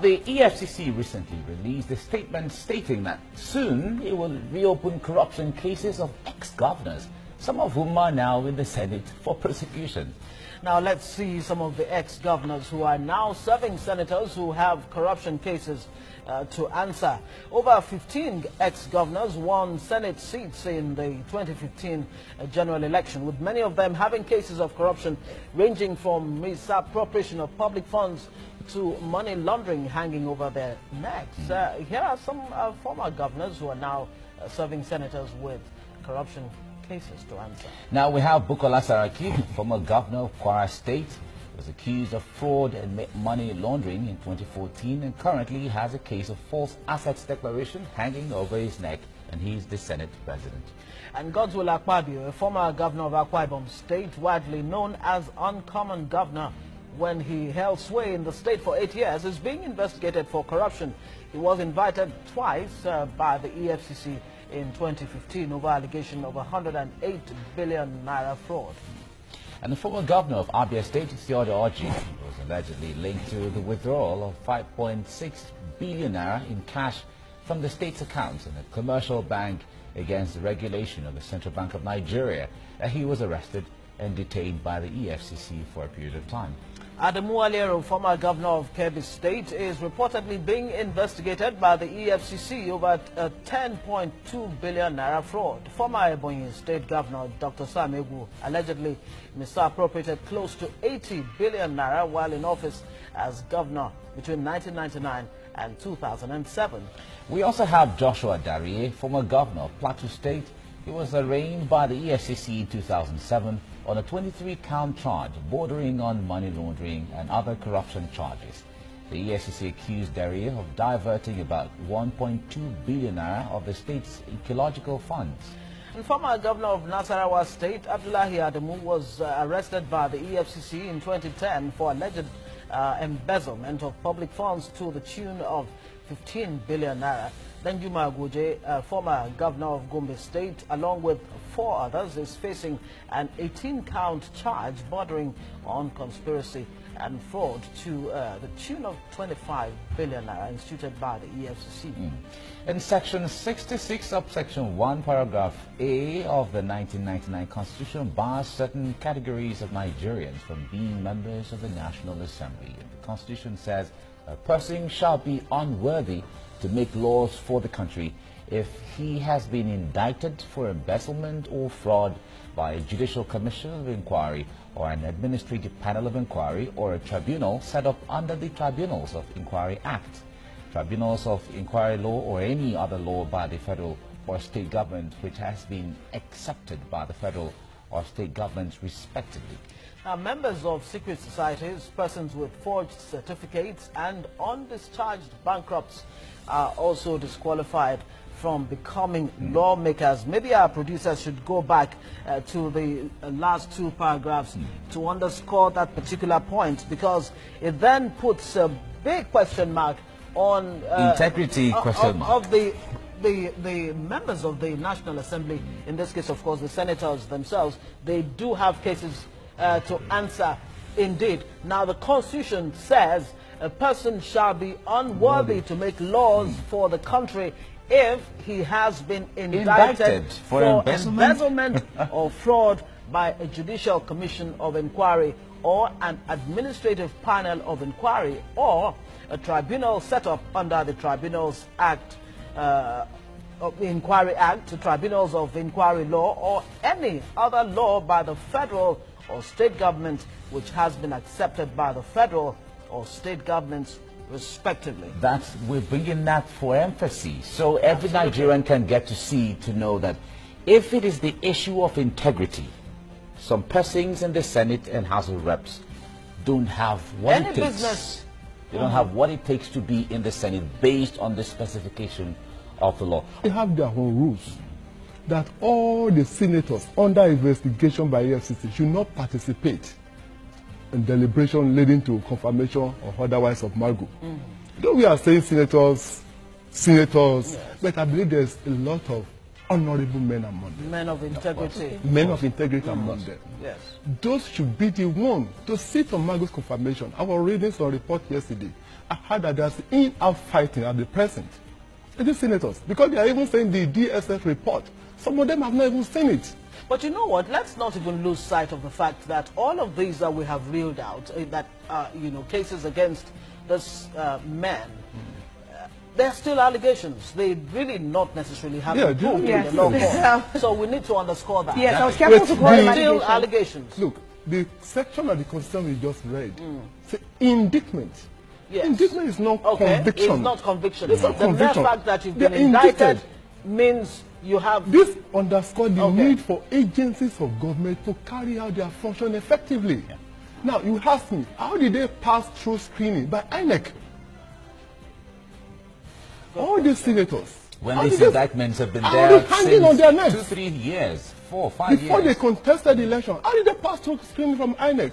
the EFCC recently released a statement stating that soon it will reopen corruption cases of ex-governors, some of whom are now in the Senate for prosecution. Now let's see some of the ex-governors who are now serving senators who have corruption cases to answer. Over 15 ex-governors won Senate seats in the 2015 general election, with many of them having cases of corruption ranging from misappropriation of public funds to money laundering hanging over their necks. Here are some former governors who are now serving senators with corruption cases to answer. Now we have Bukola Saraki, former governor of Kwara State, was accused of fraud and money laundering in 2014 and currently has a case of false assets declaration hanging over his neck, and he's the Senate president. And Godswill Akpabio, a former governor of Akwa Ibom State, widely known as Uncommon Governor when he held sway in the state for 8 years, is being investigated for corruption. He was invited twice by the EFCC in 2015 over allegation of 108 billion naira fraud. And the former governor of Abia State, Theodore Orji, was allegedly linked to the withdrawal of 5.6 billion naira in cash from the state's accounts in a commercial bank against the regulation of the Central Bank of Nigeria. He was arrested and detained by the EFCC for a period of time. Adamu Aliero, former governor of Kebbi State, is reportedly being investigated by the EFCC over a 10.2 billion naira fraud. Former Ebonyi State Governor Dr. Sam Egwu allegedly misappropriated close to 80 billion naira while in office as governor between 1999 and 2007. We also have Joshua Darie, former governor of Plateau State. He was arraigned by the EFCC in 2007 on a 23-count charge bordering on money laundering and other corruption charges. The EFCC accused Darie of diverting about 1.2 billion naira of the state's ecological funds. And former governor of Nasarawa State, Abdullahi Adamu, was arrested by the EFCC in 2010 for alleged embezzlement of public funds to the tune of 15 billion naira. Danjuma Aguje, former governor of Gombe State, along with 4 others, is facing an 18-count charge bordering on conspiracy and fraud to the tune of 25 billion naira instituted by the EFCC. In Section 66, subsection 1, paragraph A of the 1999 Constitution bars certain categories of Nigerians from being members of the National Assembly. The Constitution says a person shall be unworthy to make laws for the country if he has been indicted for embezzlement or fraud by a judicial commission of inquiry or an administrative panel of inquiry or a tribunal set up under the Tribunals of Inquiry Act, Tribunals of Inquiry Law, or any other law by the federal or state government which has been accepted by the federal or state governments respectively. Now, members of secret societies, persons with forged certificates and undischarged bankrupts are also disqualified from becoming lawmakers. Maybe our producers should go back to the last 2 paragraphs to underscore that particular point, because it then puts a big question mark on integrity of the members of the National Assembly. In this case, of course, the senators themselves. They do have cases to answer indeed. Now, the Constitution says a person shall be unworthy to make laws for the country if he has been indicted for embezzlement or fraud by a judicial commission of inquiry or an administrative panel of inquiry or a tribunal set up under the Tribunals Act, of the Inquiry Act, the Tribunals of Inquiry Law, or any other law by the federal or state government which has been accepted by the federal or state governments respectively. We're bringing that for emphasis, so every Nigerian can get to see, to know that if it is the issue of integrity, some persons in the Senate and House of Reps don't have what it takes. They don't have what it takes to be in the Senate based on the specification of the law. They have their own rules that all the senators under investigation by EFCC should not participate in deliberation leading to confirmation or otherwise of Margo. Though we are saying senators, yes, but I believe there's a lot of honorable men among them. Men of integrity. Men of integrity among them. Yes. Those should be the one to sit on Margo's confirmation. I was reading some report yesterday, I heard that there's in-out fighting at the present. These senators, because they are even saying the DSS report, some of them have not even seen it. But you know what? Let's not even lose sight of the fact that all of these that we have reeled out, that cases against this man, they're still allegations. They really not necessarily have been proved in the law court. So we need to underscore that. Yes, I was careful to call them still allegations. Look, the section of the Constitution we just read, say indictment. Yes. Indictment is not conviction. It's not conviction. It's not conviction. The mere fact that you've been indicted means you have... This underscores the need for agencies of government to carry out their function effectively. Yeah. Now, you ask me, how did they pass through screening? By INEC. All these senators. When these indictments have been there since on their necks. 2-3 years, 4-5 years. Before they contested the election, how did they pass through screening from INEC?